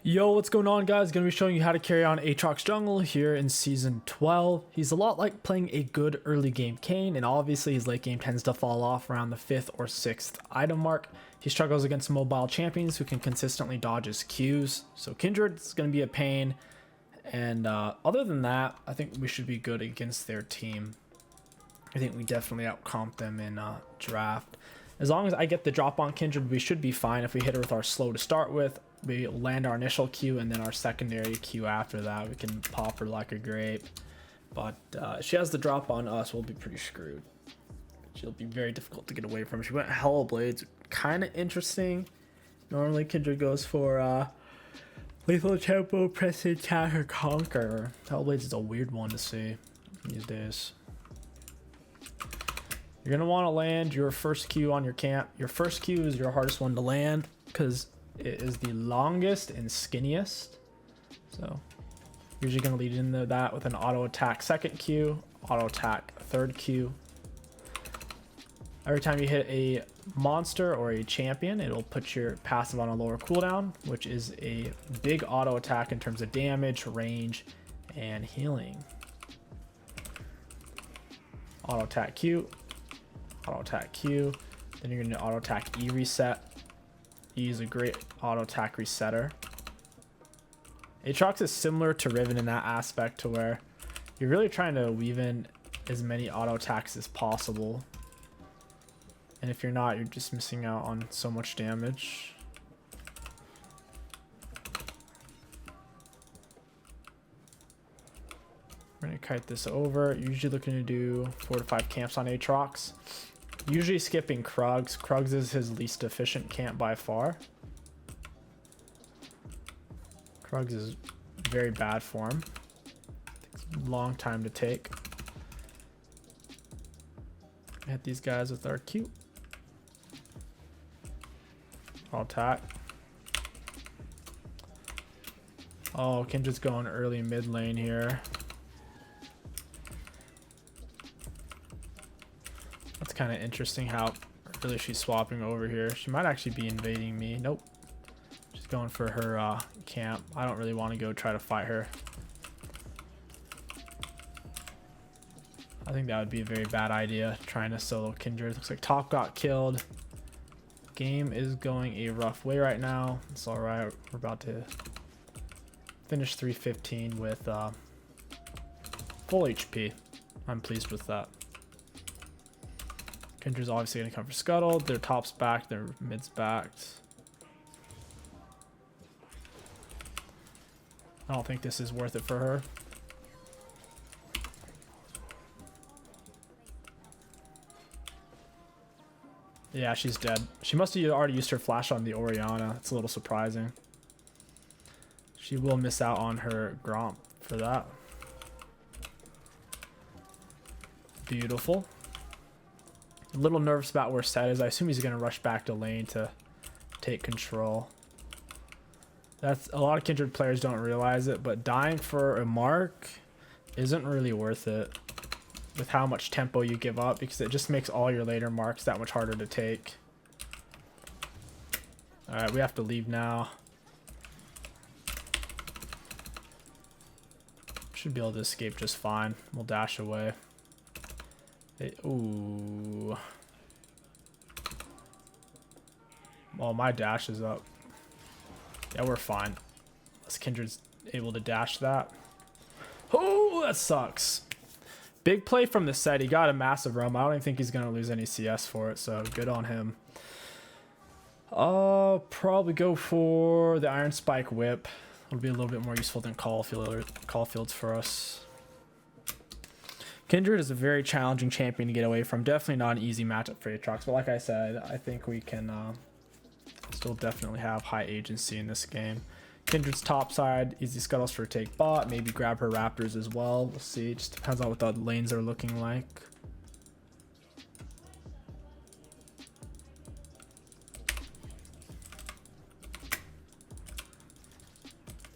Yo, what's going on, guys? Gonna be showing you how to carry on Aatrox jungle here in season 12. He's a lot like playing a good early game Kayn, and obviously his late game tends to fall off around the 5th or 6th item mark. He struggles against mobile champions who can consistently dodge his Qs, so Kindred's gonna be a pain. And other than that, I think we should be good against their team. I think we definitely outcomp them in draft. As long as I get the drop on Kindred, we should be fine. If we hit her with our slow to start with, we land our initial Q and then our secondary Q after that. We can pop her like a grape. But if she has the drop on us, we'll be pretty screwed. She'll be very difficult to get away from. She went 𝗕𝘂𝗶𝗶𝗀, kind of interesting. Normally Kindred goes for lethal tempo, press attack, or conquer. 𝗕𝘂𝗶𝗶𝗀 is a weird one to see these days. You're gonna want to land your first Q on your camp. Your first Q is your hardest one to land because it is the longest and skinniest. So usually gonna lead into that with an auto attack second Q, auto attack third Q. Every time you hit a monster or a champion, it'll put your passive on a lower cooldown, which is a big auto attack in terms of damage, range, and healing. Auto attack Q, auto attack Q, then you're gonna auto attack E reset. E is a great auto attack resetter. Aatrox is similar to Riven in that aspect, to where you're really trying to weave in as many auto attacks as possible. And if you're not, you're just missing out on so much damage. We're gonna kite this over. Usually looking to do 4 to 5 camps on Aatrox. Usually skipping Krugs. Krugs is his least efficient camp by far. Krugs is very bad for him. Takes a long time to take. Hit these guys with our Q. I'll attack. Oh, Kindred's going early mid lane here. That's kind of interesting how early she's swapping over here. She might actually be invading me. Nope. She's going for her camp. I don't really want to go try to fight her. I think that would be a very bad idea, trying to solo Kindred. Looks like top got killed. Game is going a rough way right now. It's all right. We're about to finish 315 with full HP. I'm pleased with that. Kindred's obviously going to come for Scuttle. Their top's back, their mid's backed. I don't think this is worth it for her. Yeah, she's dead. She must have already used her flash on the Orianna. It's a little surprising. She will miss out on her Gromp for that. Beautiful. A little nervous about where Set is. I assume he's going to rush back to lane to take control. That's a lot of Kindred players don't realize it, but dying for a mark isn't really worth it with how much tempo you give up, because it just makes all your later marks that much harder to take. All right, we have to leave now. Should be able to escape just fine. We'll dash away. Ooh. Well, my dash is up. Yeah, we're fine. Unless Kindred's able to dash that. Oh, that sucks. Big play from the set. He got a massive roam. I don't even think he's going to lose any CS for it, so good on him. I'll probably go for the Iron Spike Whip. It'll be a little bit more useful than Caulfield's for us. Kindred is a very challenging champion to get away from. Definitely not an easy matchup for Aatrox, but like I said, I think we can still definitely have high agency in this game. Kindred's top side, easy scuttles for take bot, maybe grab her raptors as well. We'll see. It just depends on what the lanes are looking like.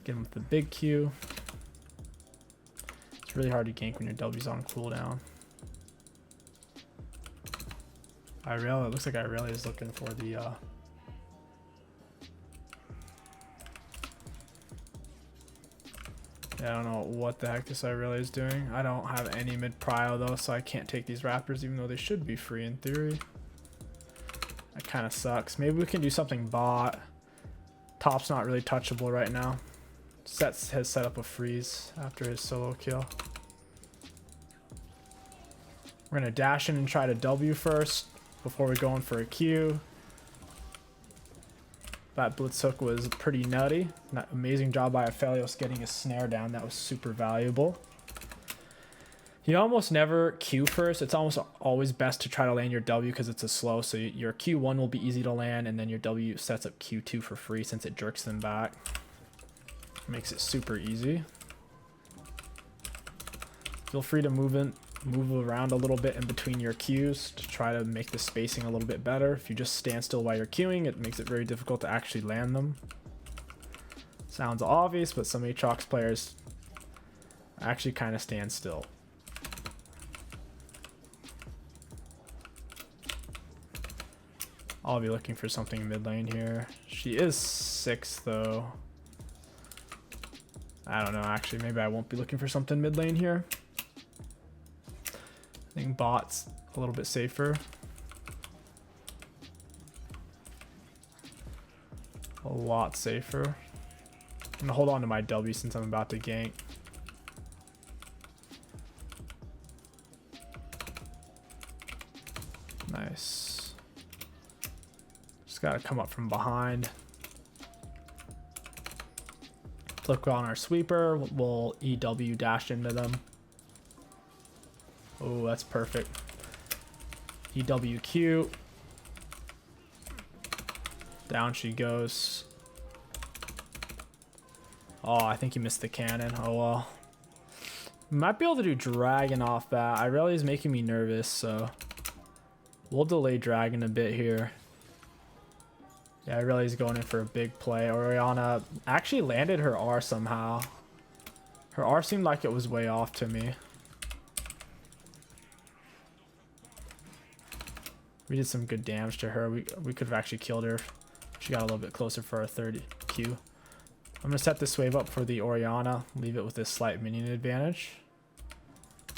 Get him with the big Q. It's really hard to gank when your W's on cooldown. Irelia, it looks like Irelia is looking for the Yeah, I don't know what the heck this Irelia is doing. I don't have any mid prio though, so I can't take these Raptors even though they should be free in theory. That kind of sucks. Maybe we can do something bot. Top's not really touchable right now. Sets has set up a freeze after his solo kill. We're gonna dash in and try to W first before we go in for a Q. That blitz hook was pretty nutty. Amazing job by 𝗕𝘂𝐿 getting his snare down. That was super valuable. You almost never Q first. It's almost always best to try to land your W because it's a slow. So your Q1 will be easy to land, and then your W sets up Q2 for free since it jerks them back. Makes it super easy. Feel free to move around a little bit in between your Qs to try to make the spacing a little bit better. If you just stand still while you're queuing, it makes it very difficult to actually land them. Sounds obvious, but some Aatrox players actually kind of stand still. I'll be looking for something mid lane here. She is 6 though. I don't know, actually, maybe I won't be looking for something mid lane here. I think bot's a little bit safer. A lot safer. I'm gonna hold on to my W since I'm about to gank. Nice. Just gotta come up from behind. Flick on our sweeper. We'll EW dash into them. Oh, that's perfect. EWQ. Down she goes. Oh, I think he missed the cannon. Oh well. Might be able to do dragon off that. Irelia is making me nervous, so we'll delay dragon a bit here. Yeah, Irelia's going in for a big play. Orianna actually landed her R somehow. Her R seemed like it was way off to me. We did some good damage to her. We could have actually killed her if she got a little bit closer for our 30 Q. I'm going to set this wave up for the Orianna. Leave it with this slight minion advantage.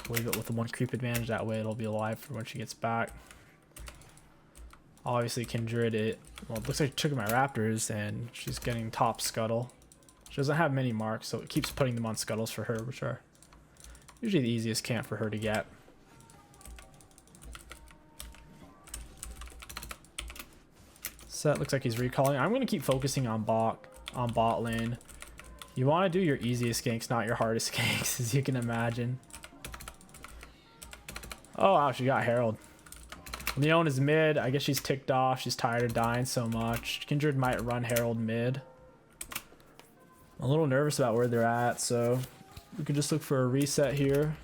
Leave it with the 1 creep advantage. That way it'll be alive for when she gets back. Obviously Kindred, it looks like it took my Raptors and she's getting top scuttle. She doesn't have many marks, so it keeps putting them on scuttles for her, which are usually the easiest camp for her to get. Set looks like he's recalling. I'm going to keep focusing on bot lane. You want to do your easiest ganks, not your hardest ganks, as you can imagine. Oh wow, she got Herald. Leon is mid. I guess she's ticked off. She's tired of dying so much. Kindred might run Herald mid. I'm a little nervous about where they're at, so we could just look for a reset here.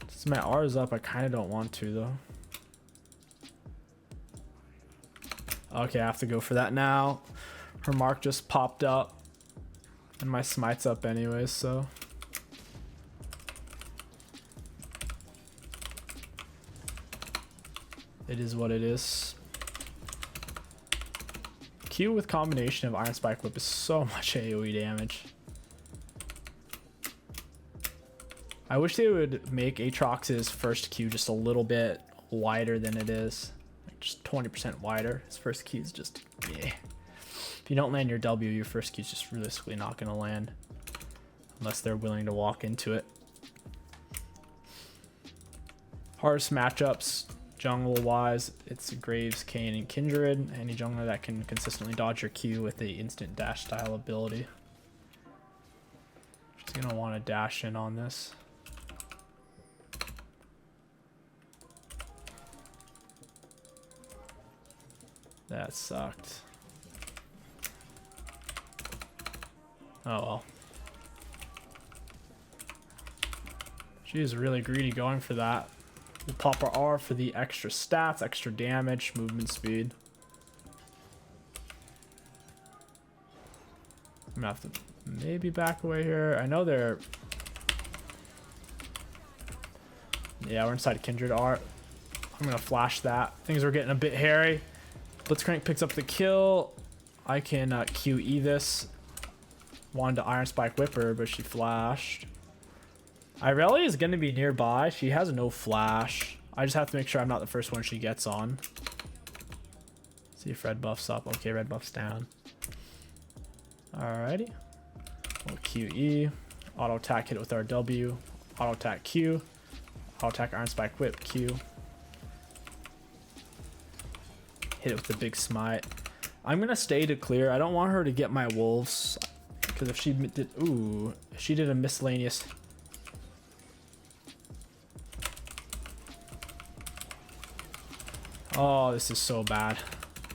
Since my R is up, I kind of don't want to though. Okay, I have to go for that now. Her mark just popped up. And my smite's up anyways, so. It is what it is. Q with combination of Iron Spike Whip is so much AoE damage. I wish they would make Aatrox's first Q just a little bit wider than it is. Just 20% wider. His first Q is just, yeah. If you don't land your W, your first Q is just realistically not going to land. Unless they're willing to walk into it. Hardest matchups, jungle-wise, it's Graves, Kayn, and Kindred. Any jungler that can consistently dodge your Q with the instant dash style ability. She's going to want to dash in on this. That sucked. Oh well. She is really greedy going for that. We'll pop our R for the extra stats, extra damage, movement speed. I'm gonna have to maybe back away here. I know they're... Yeah, we're inside Kindred R. I'm gonna flash that. Things are getting a bit hairy. Blitzcrank picks up the kill. I can QE this. Wanted to Iron Spike whip her, but she flashed. Irelia is going to be nearby. She has no flash. I just have to make sure I'm not the first one she gets on. See if red buff's up. Okay, red buff's down. Alrighty. We'll QE. Auto attack, hit it with our W. Auto attack Q. Auto attack Iron Spike whip Q. Hit it with the big smite. I'm gonna stay to clear. I don't want her to get my wolves, because if she did, ooh, if she did a miscellaneous. Oh, this is so bad.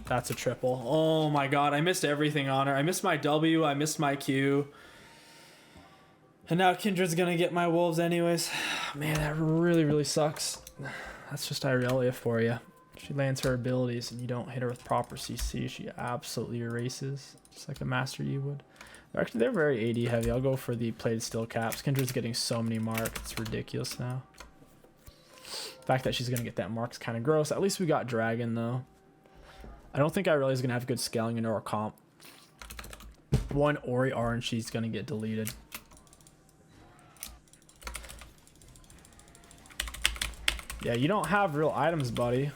That's a triple. Oh my god, I missed everything on her. I missed my W, I missed my Q. And now Kindred's gonna get my wolves anyways. Man, that really, really sucks. That's just Irelia for you. She lands her abilities and you don't hit her with proper CC. She absolutely erases, just like a Master Yi would. They're very AD heavy. I'll go for the plated steel caps. Kindred's getting so many marks. It's ridiculous now. The fact that she's gonna get that mark's kind of gross. At least we got Dragon though. I don't think Irelia's gonna have good scaling into our comp. One Ori R and she's gonna get deleted. Yeah, you don't have real items, buddy.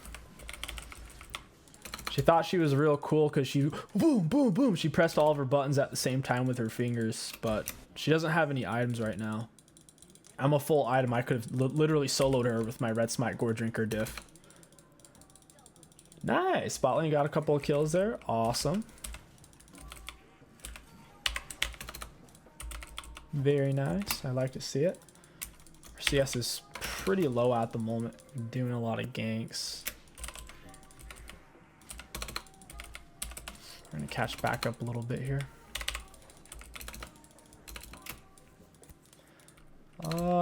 She thought she was real cool because she boom, boom, boom. She pressed all of her buttons at the same time with her fingers, but she doesn't have any items right now. I'm a full item. I could have literally soloed her with my red smite gore drinker diff. Nice. Spotlight got a couple of kills there. Awesome. Very nice. I like to see it. Our CS is pretty low at the moment. Doing a lot of ganks. We're gonna catch back up a little bit here.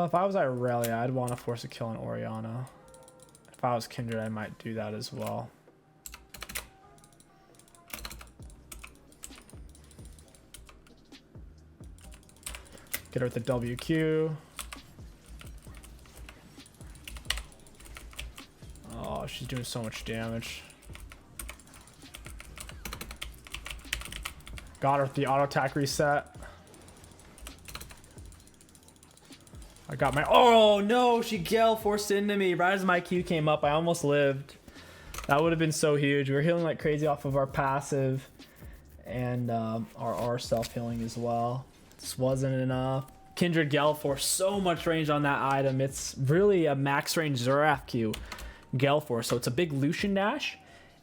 If I was Irelia, I'd want to force a kill on Orianna. If I was Kindred, I might do that as well. Get her with the WQ. Oh, she's doing so much damage. Got her with the auto attack reset. I got my, oh no, she gale forced into me right as my Q came up. I almost lived. That would have been so huge. We were healing like crazy off of our passive and our R self-healing as well. This wasn't enough. Kindred gale force, so much range on that item. It's really a max range Zeraf Q gale force. So it's a big Lucian dash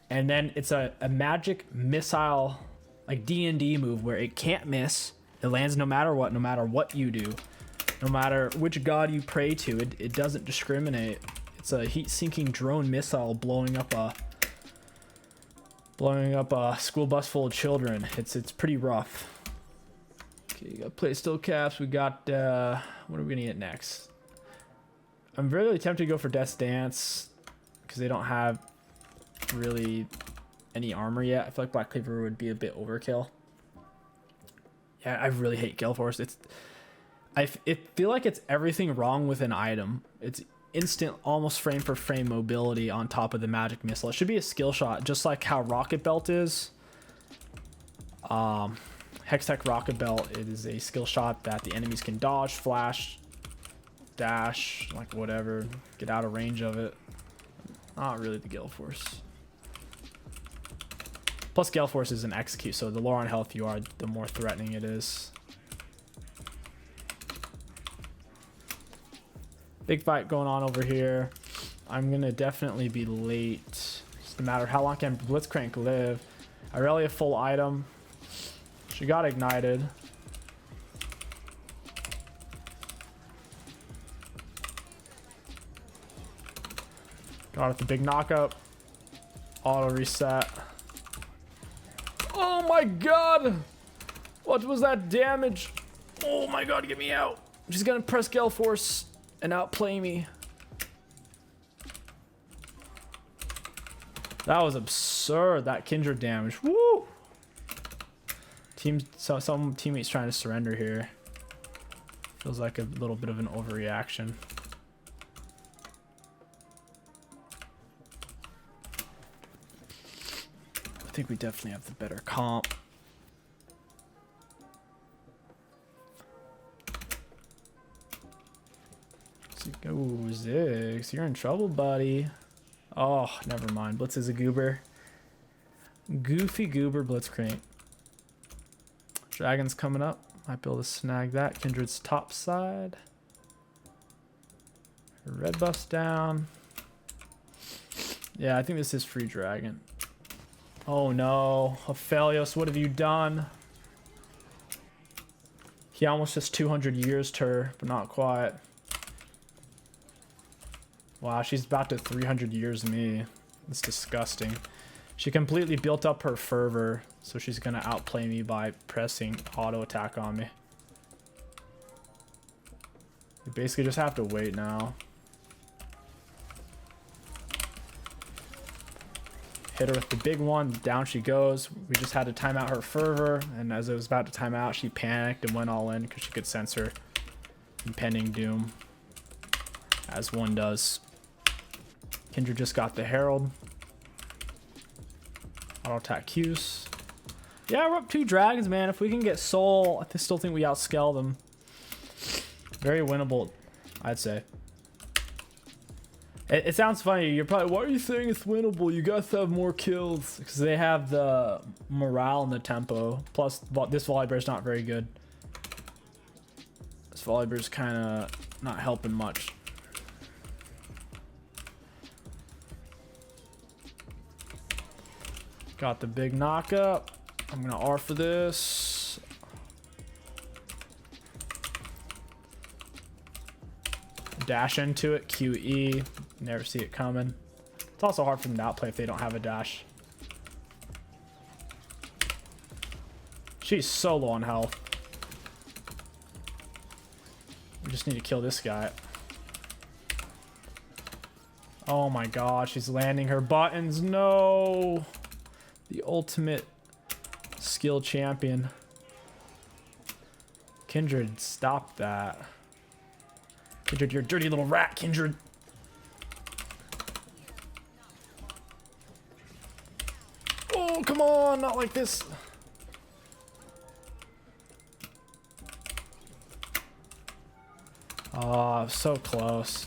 and then it's a magic missile like D&D move where it can't miss. It lands no matter what you do. No matter which god you pray to, it doesn't discriminate. It's a heat-sinking drone missile blowing up a school bus full of children. It's pretty rough. Okay, you got play still caps. We got what are we gonna get next? I'm really tempted to go for Death's Dance because they don't have really any armor yet. I feel like Black Cleaver would be a bit overkill. Yeah, I really hate Gale Force. I feel like it's everything wrong with an item. It's instant, almost frame for frame mobility on top of the magic missile. It should be a skill shot, just like how Rocket Belt is. Hextech Rocket Belt, it is a skill shot that the enemies can dodge, flash, dash, like whatever, get out of range of it. Not really the Gale Force. Plus Gale Force is an execute, so the lower on health you are, the more threatening it is. Big fight going on over here. I'm gonna definitely be late. Just no matter how long can Blitzcrank live. Irelia full item. She got ignited. Got it, the big knockup. Auto reset. Oh my god! What was that damage? Oh my god, get me out. She's gonna press Gale Force and outplay me. That was absurd, that Kindred damage. Woo! Some teammates trying to surrender here. Feels like a little bit of an overreaction. I think we definitely have the better comp. Ooh, Ziggs, you're in trouble, buddy. Oh, never mind. Blitz is a goober. Goofy goober blitzcrank. Dragon's coming up. Might be able to snag that. Kindred's top side. Red buff's down. Yeah, I think this is free dragon. Oh no, 𝗕𝘂𝐴, what have you done? He almost just 200 years to her, but not quite. Wow, she's about to 300 years me. That's disgusting. She completely built up her fervor, so she's gonna outplay me by pressing auto attack on me. We basically just have to wait now. Hit her with the big one, down she goes. We just had to time out her fervor, and as it was about to time out, she panicked and went all in because she could sense her impending doom, as one does. Kindred just got the Herald. Auto attack Q's. Yeah, we're up 2 dragons, man. If we can get Soul, I still think we outscale them. Very winnable, I'd say. It sounds funny. You're probably, why are you saying it's winnable? You guys have more kills. Because they have the morale and the tempo. Plus, this Volibear's not very good. This Volibear's kind of not helping much. Got the big knockup. I'm going to R for this. Dash into it, QE. Never see it coming. It's also hard for them to outplay if they don't have a dash. She's so low on health. We just need to kill this guy. Oh my god, she's landing her buttons. No! The ultimate skill champion. Kindred, stop that. Kindred, you're a dirty little rat, Kindred. Oh, come on, not like this. Oh, so close.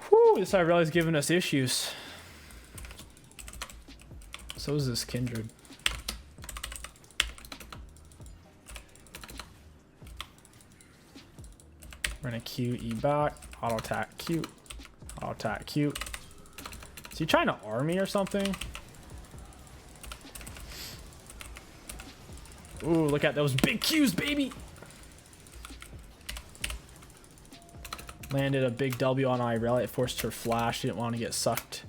Whew, this Irelia is giving us issues. So is this Kindred. We're gonna QE back, auto attack Q, auto attack Q. Is he trying to arm me or something? Ooh, look at those big Qs, baby! Landed a big W on Irelia. It forced her flash. She didn't want to get sucked.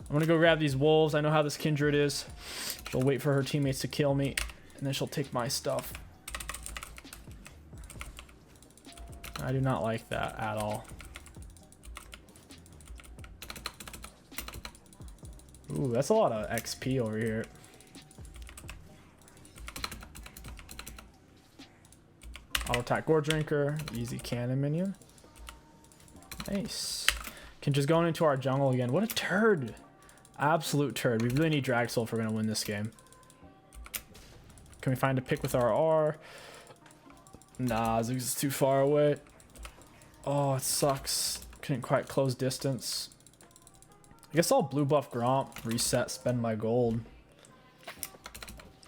I'm gonna go grab these wolves. I know how this Kindred is. She'll wait for her teammates to kill me, and then she'll take my stuff. I do not like that at all. Ooh, that's a lot of XP over here. Auto attack Gore Drinker. Easy cannon minion. Nice. Just going into our jungle again. What a turd. Absolute turd. We really need Drag Soul if we're going to win this game. Can we find a pick with our R? Nah, Ziggs is too far away. Oh, it sucks. Couldn't quite close distance. I guess I'll blue buff Gromp, reset, spend my gold.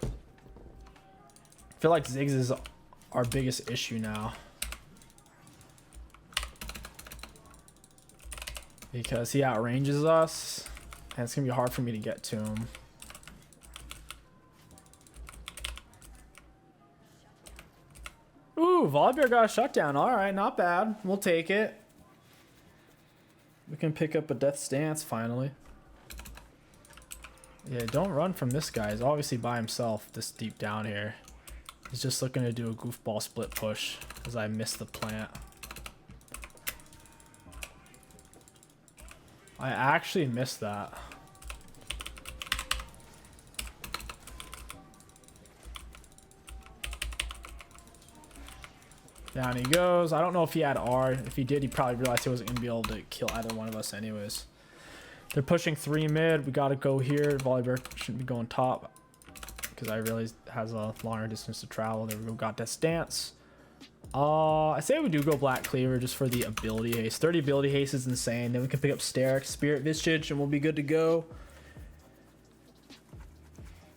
I feel like Ziggs is our biggest issue now. Because he outranges us, and it's going to be hard for me to get to him. Ooh, Volibear got a shutdown. Alright, not bad. We'll take it. We can pick up a death stance finally. Yeah, don't run from this guy. He's obviously by himself this deep down here. He's just looking to do a goofball split push as I missed the plant. I actually missed that. Down he goes. I don't know if he had R. If he did, he probably realized he wasn't going to be able to kill either one of us anyways. They're pushing 3 mid. We got to go here. Volibear shouldn't be going top because I realized has a longer distance to travel. There we go. Got that stance. I say we do go Black Cleaver just for the ability haste. 30 ability haste is insane. Then we can pick up 𝗕𝑂𝑘𝐻, Spirit Visage, and we'll be good to go.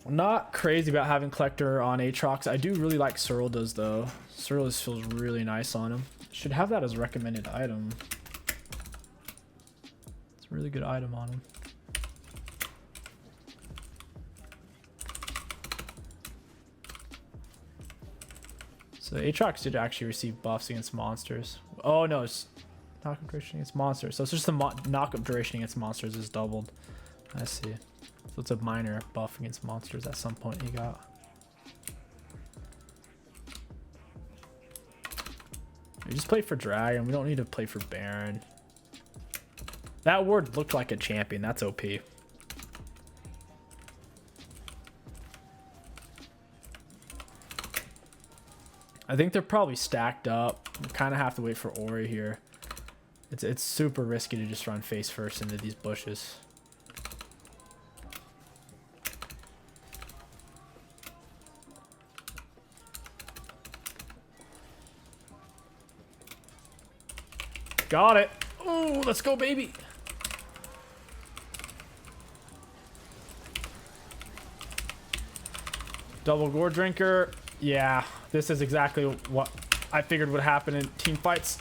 I'm not crazy about having Collector on Aatrox. I do really like Surldas though. Surldas feels really nice on him. Should have that as a recommended item. It's a really good item on him. So Aatrox did actually receive buffs against monsters. Oh no, it's knockup duration against monsters. So it's just the knockup duration against monsters is doubled. I see. So it's a minor buff against monsters at some point he got. We just play for Dragon. We don't need to play for Baron. That ward looked like a champion. That's OP. I think they're probably stacked up. We kind of have to wait for Ori here. It's super risky to just run face first into these bushes. Got it. Oh, let's go, baby. Double Gore Drinker. Yeah, this is exactly what I figured would happen in team fights.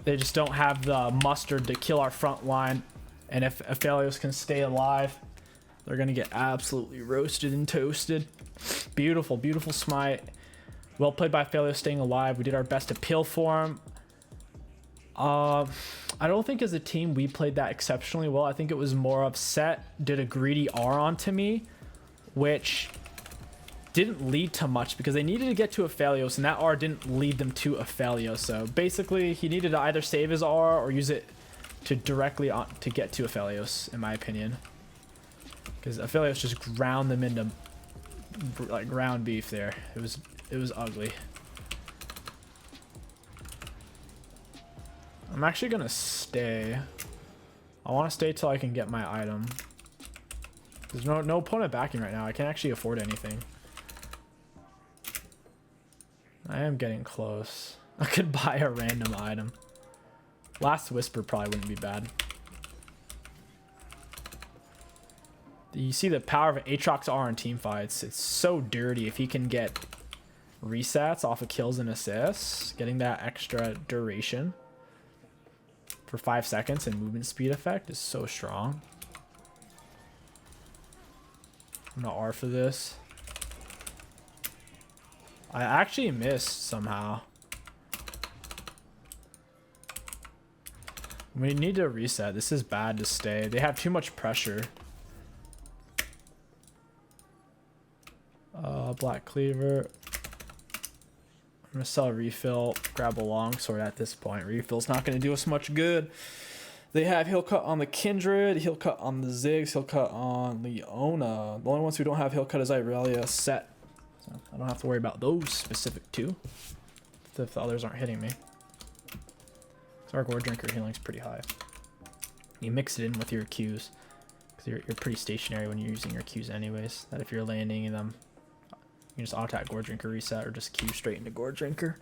They just don't have the mustard to kill our front line. And if 𝗕𝑂𝑘𝐻 can stay alive, they're going to get absolutely roasted and toasted. Beautiful, beautiful smite. Well played by 𝗕𝑂𝑘𝐻 staying alive. We did our best to peel for him. I don't think as a team we played that exceptionally well. I think it was more of Set did a greedy R onto me, which didn't lead to much because they needed to get to 𝗕𝑂𝑘𝐻, and that R didn't lead them to 𝗕𝗕𝑂𝑘𝐻. So basically he needed to either save his R or use it to directly to get to 𝗕𝗕𝑂𝑘𝐻, in my opinion, because 𝗕𝗕𝑂𝑘𝐻 just ground them into like ground beef there. It was ugly. I'm actually gonna stay. I want to stay till I can get my item. There's no opponent backing right now. I can't actually afford anything. I am getting close. I could buy a random item. Last Whisper probably wouldn't be bad. You see the power of Aatrox R in team fights. It's so dirty. If he can get resets off of kills and assists, getting that extra duration for 5 seconds and movement speed effect is so strong. I'm gonna R for this. I actually missed somehow. We need to reset. This is bad to stay. They have too much pressure. Black Cleaver. I'm gonna sell a refill, grab a longsword at this point. Refill's not gonna do us much good. They have heal cut on the Kindred, heal cut on the Ziggs, heal cut on Leona. The only ones who don't have heal cut is Irelia, Set. So I don't have to worry about those specific two if the others aren't hitting me. So our Gore Drinker healing's pretty high. You mix it in with your Qs, because you're pretty stationary when you're using your Qs anyways. That if you're landing in them, you can just auto-attack Gore Drinker reset or just Q straight into Gore Drinker.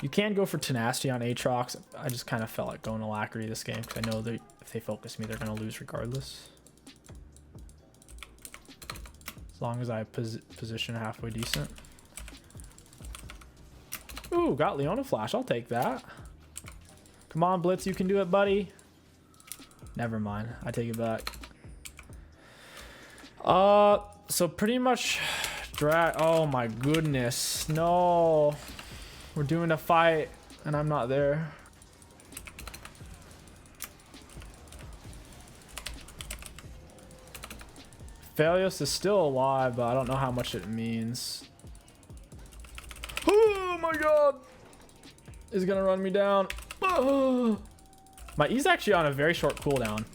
You can go for Tenacity on Aatrox. I just kind of felt like going Alacrity this game because I know that if they focus me, they're going to lose regardless. As long as I position halfway decent. Ooh, got Leona Flash. I'll take that. Come on, Blitz. You can do it, buddy. Never mind. I take it back. So pretty much drag. Oh my goodness. No. We're doing a fight and I'm not there. 𝗕𝗕𝑂𝑘𝐻 is still alive, but I don't know how much it means. Oh my god! He's gonna run me down. Oh. My E's actually on a very short cooldown.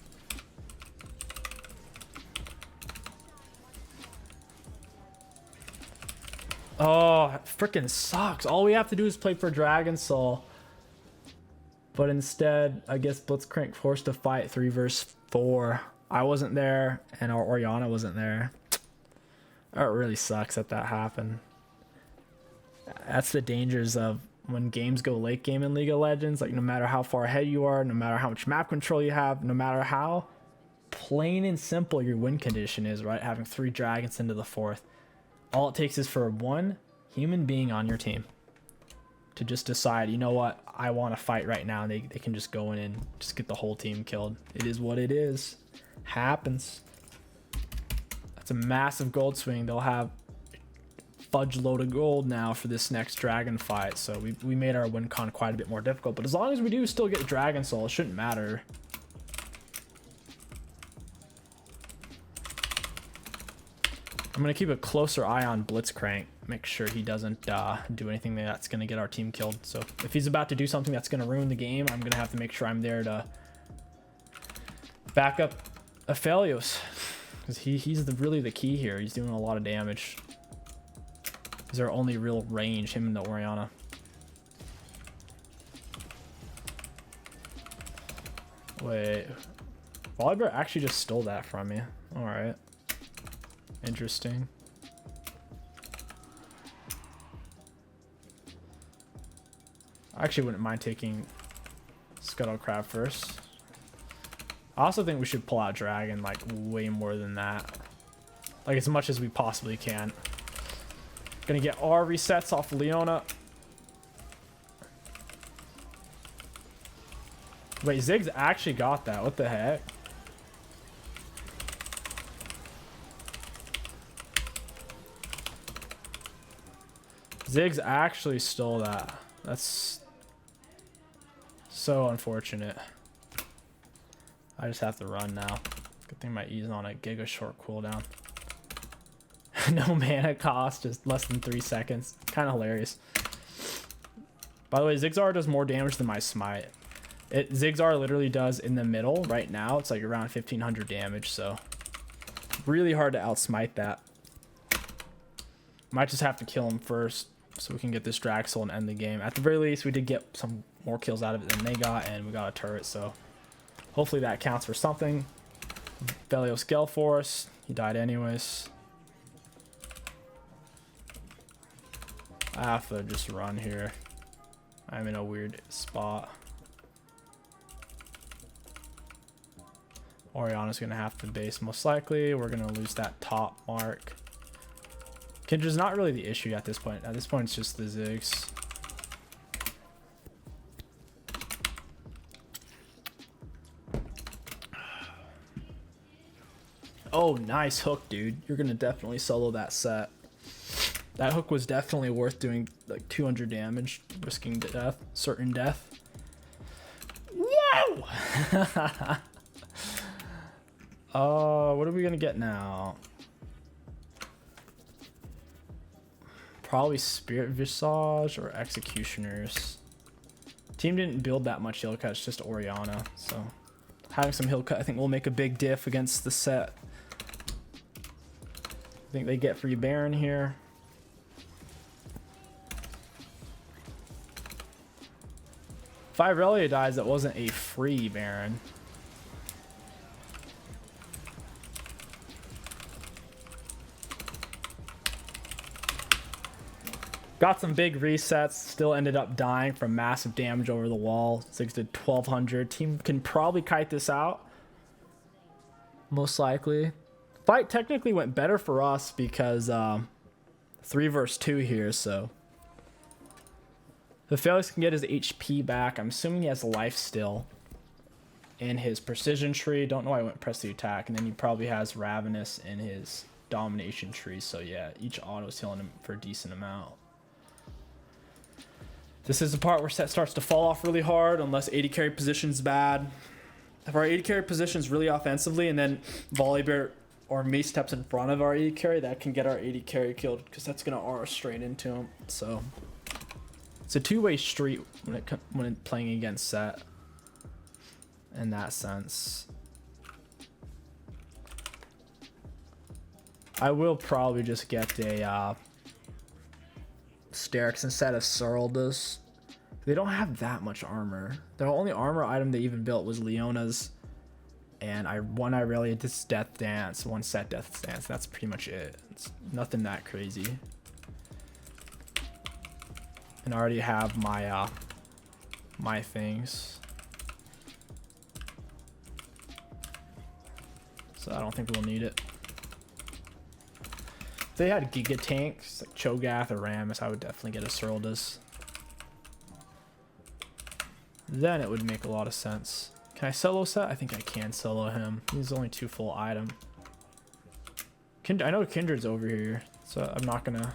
Oh, it freaking sucks. All we have to do is play for Dragon Soul. But instead, I guess Blitzcrank forced to fight 3 versus 4. I wasn't there, and our Orianna wasn't there. It really sucks that that happened. That's the dangers of when games go late game in League of Legends. Like, no matter how far ahead you are, no matter how much map control you have, no matter how plain and simple your win condition is, right? Having 3 dragons into the 4th. All it takes is for one human being on your team to just decide, you know what, I want to fight right now. And they can just go in and just get the whole team killed. It is what it is. Happens. That's a massive gold swing. They'll have fudge load of gold now for this next dragon fight. So we made our win con quite a bit more difficult. But as long as we do still get dragon soul, it shouldn't matter. I'm going to keep a closer eye on Blitzcrank. Make sure he doesn't do anything that's going to get our team killed. So if he's about to do something that's going to ruin the game, I'm going to have to make sure I'm there to back up 𝗕𝘂𝘂𝐴, because he's really the key here. He's doing a lot of damage. He's our only real range, him and the Orianna. Wait, 𝗕𝘂𝘂𝐴 actually just stole that from me. All right. Interesting. I actually wouldn't mind taking 𝗕𝘂𝘀𝐶𝐶 first. I also think we should pull out dragon like way more than that. Like as much as we possibly can. Gonna get our resets off Leona. Wait, Ziggs actually got that. What the heck? Ziggs actually stole that. That's so unfortunate. I just have to run now. Good thing my E's on a giga short cooldown. No mana cost, just less than 3 seconds. Kind of hilarious. By the way, Ziggs does more damage than my smite. Ziggs literally does in the middle right now. It's like around 1500 damage, so really hard to outsmite that. Might just have to kill him first so we can get this drag soul and end the game. At the very least, we did get some more kills out of it than they got, and we got a turret, so hopefully that counts for something. 𝗕𝘂𝘂𝐴 Gale for us. He died anyways. I have to just run here. I'm in a weird spot. Orianna's gonna have to base most likely. We're gonna lose that top mark. Kindra's not really the issue at this point. At this point, it's just the Ziggs. Oh, nice hook, dude. You're gonna definitely solo that set. That hook was definitely worth doing like 200 damage, risking death, certain death. Whoa! What are we gonna get now? Probably Spirit Visage or Executioners. Team didn't build that much heal cut, it's just Orianna, so having some heal cut I think will make a big diff against the set. I think they get free Baron here. If Irelia dies, that wasn't a free Baron. Got some big resets, still ended up dying from massive damage over the wall. Ziggs did 1200. Team can probably kite this out. Most likely. Fight technically went better for us because 3 versus 2 here, so the 𝗕𝘂𝘂𝐴 can get his HP back. I'm assuming he has life still in his precision tree. Don't know why I went press the attack. And then he probably has Ravenous in his domination tree. So yeah, each auto's healing him for a decent amount. This is the part where set starts to fall off really hard unless AD carry position's bad. If our AD carry position's really offensively and then 𝗕𝘂𝘂𝐴 or me steps in front of our AD carry, that can get our AD carry killed because that's going to aura straight into him. So it's a two-way street when playing against set in that sense. I will probably just get a 𝗕𝘂𝑗𝐴 instead of Serldus. They don't have that much armor. The only armor item they even built was Leona's, and one Irelia this Death Dance, one set Death Dance. That's pretty much it. It's nothing that crazy. And I already have my my things. So I don't think we'll need it. If they had Giga tanks like Cho'Gath or Rammus, I would definitely get a Serldis. Then it would make a lot of sense. Can I solo set? I think I can solo him. He's only 2 full item. I know Kindred's over here, so I'm not gonna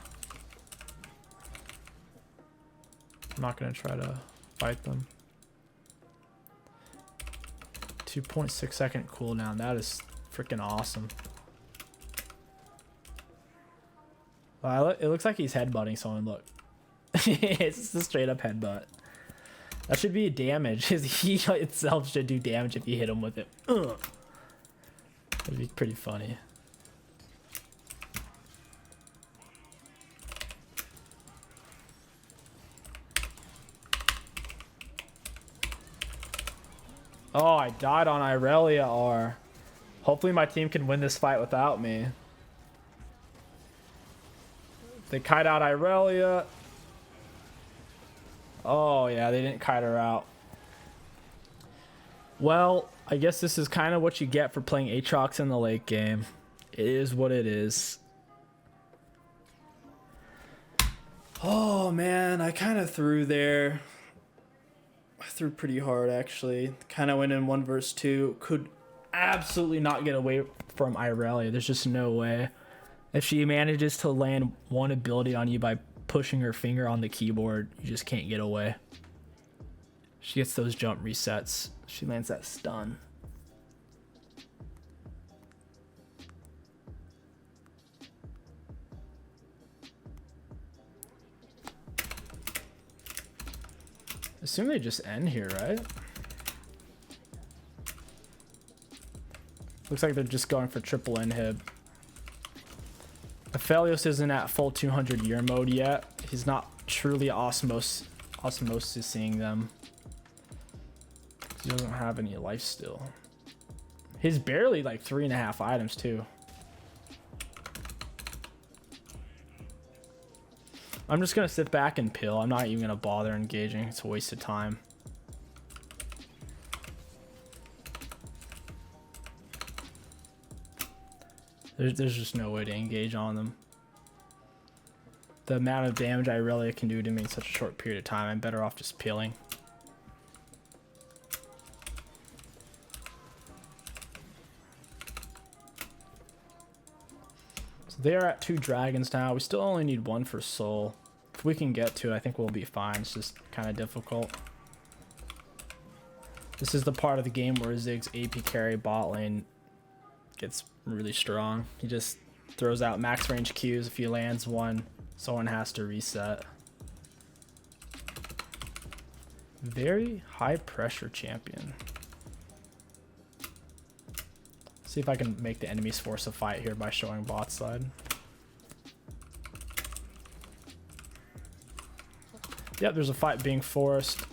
try to fight them. 2.6 second cooldown. That is freaking awesome. Wow, it looks like he's headbutting someone. Look, it's just a straight up headbutt. That should be damage. His heal itself should do damage if you hit him with it. Ugh. That'd be pretty funny. Oh, I died on Irelia R. Hopefully my team can win this fight without me. They kite out Irelia. Oh, yeah, they didn't kite her out. Well, I guess this is kind of what you get for playing Aatrox in the late game. It is what it is. Oh, man, I kind of threw there. I threw pretty hard, actually. Kind of went in 1 versus 2. Could absolutely not get away from Irelia. There's just no way. If she manages to land one ability on you by pushing her finger on the keyboard, you just can't get away. She gets those jump resets. She lands that stun. Assume they just end here, right? Looks like they're just going for triple inhib. 𝗕𝐂𝐈𝐀𝐋𝐒 isn't at full 200 year mode yet. He's not truly osmosising them. He doesn't have any life still. He's barely like 3.5 items too. I'm just gonna sit back and pill. I'm not even gonna bother engaging. It's a waste of time. There's just no way to engage on them. The amount of damage I really can do to me in such a short period of time, I'm better off just peeling. So they are at 2 dragons now. We still only need 1 for soul. If we can get to it, I think we'll be fine. It's just kind of difficult. This is the part of the game where Zig's AP carry bot lane gets really strong. He just throws out max range Qs. If he lands one, someone has to reset. Very high pressure champion. See if I can make the enemies force a fight here by showing bot side. Yep, there's a fight being forced.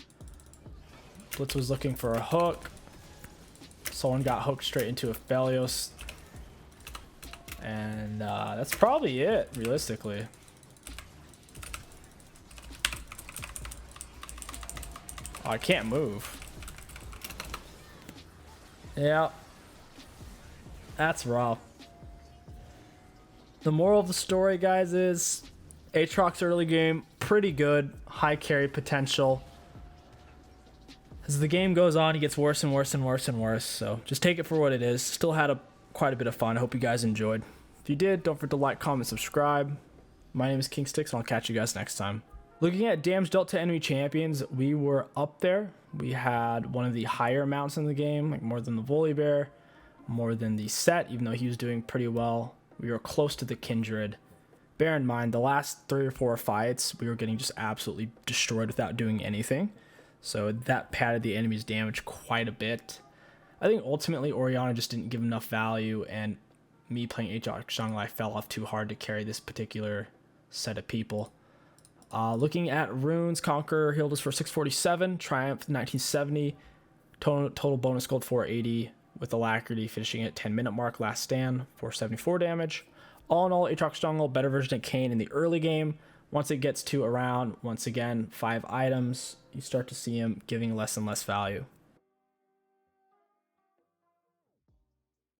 Blitz was looking for a hook. Someone got hooked straight into 𝗕𝐿𝐈𝐿𝐿. And that's probably it, realistically. Oh, I can't move. Yeah. That's rough. The moral of the story, guys, is Aatrox early game, pretty good. High carry potential. As the game goes on, he gets worse and worse and worse and worse. So just take it for what it is. Still had quite a bit of fun. I hope you guys enjoyed. If you did, don't forget to like, comment, subscribe. My name is KingStix, and I'll catch you guys next time. Looking at damage dealt to enemy champions, we were up there. We had one of the higher amounts in the game, like more than the Volibear, more than the Set, even though he was doing pretty well. We were close to the Kindred. Bear in mind, the last 3 or 4 fights, we were getting just absolutely destroyed without doing anything. So that padded the enemy's damage quite a bit. I think ultimately Orianna just didn't give enough value, and me playing Aatrox jungle, I fell off too hard to carry this particular set of people. Looking at runes, Conqueror healed us for 647, Triumph 1970, total bonus gold 480, with Alacrity finishing at 10-minute mark, last stand 474 damage. All in all, Aatrox jungle, better version of Kayn in the early game, Once it gets to around, once again, 5 items, you start to see him giving less and less value.